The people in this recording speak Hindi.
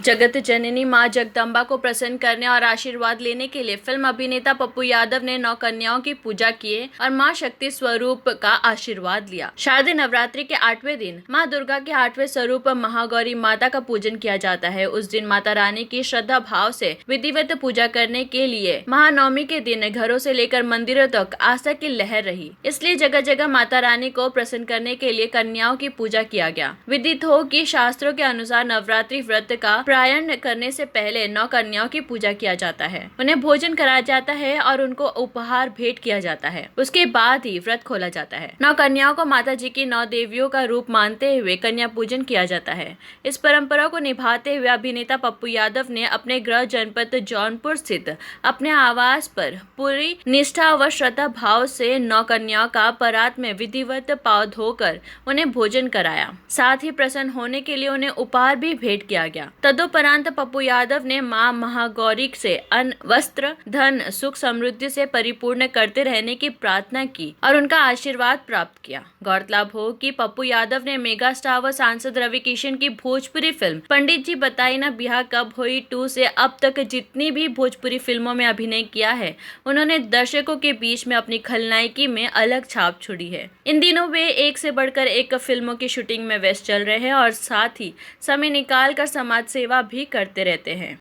जगत जननी मां जगदम्बा को प्रसन्न करने और आशीर्वाद लेने के लिए फिल्म अभिनेता पप्पू यादव ने 9 कन्याओं की पूजा किए और मां शक्ति स्वरूप का आशीर्वाद लिया। शारदीय नवरात्रि के 8वें दिन मां दुर्गा के 8वें स्वरूप महागौरी माता का पूजन किया जाता है। उस दिन माता रानी की श्रद्धा भाव से विधिवत पूजा करने के लिए महानवमी के दिन घरों से लेकर मंदिरों तक आस्था की लहर रही। इसलिए जगह जगह माता रानी को प्रसन्न करने के लिए कन्याओं की पूजा किया गया। विदित हो कि शास्त्रों के अनुसार नवरात्रि व्रत का प्रायण करने से पहले 9 कन्याओं की पूजा किया जाता है, उन्हें भोजन कराया जाता है और उनको उपहार भेंट किया जाता है। उसके बाद ही व्रत खोला जाता है। 9 कन्याओं को माता जी की 9 देवियों का रूप मानते हुए कन्या पूजन किया जाता है। इस परंपरा को निभाते हुए अभिनेता पप्पू यादव ने अपने गृह जनपद जौनपुर स्थित अपने आवास पर पूरी निष्ठा व श्रद्धा भाव से 9 कन्याओं का परात में विधिवत पांव धोकर उन्हें भोजन कराया। साथ ही प्रसन्न होने के लिए उन्हें उपहार भी भेंट किया गया। तदुपरांत पप्पू यादव ने मां महागौरी से अन्न, वस्त्र, धन, सुख, समृद्धि से परिपूर्ण करते रहने की प्रार्थना की और उनका आशीर्वाद प्राप्त किया। गौरतलब हो कि पप्पू यादव ने मेगा स्टार व सांसद रवि किशन की भोजपुरी फिल्म पंडित जी बताई ना बिहा कब हुई 2 से अब तक जितनी भी भोजपुरी फिल्मों में अभिनय किया है, उन्होंने दर्शकों के बीच में अपनी खलनायकी में अलग छाप छोड़ी है। इन दिनों वे एक से बढ़कर एक फिल्मों की शूटिंग में व्यस्त चल रहे हैं और साथ ही समय निकाल कर समाज सेवा भी करते रहते हैं।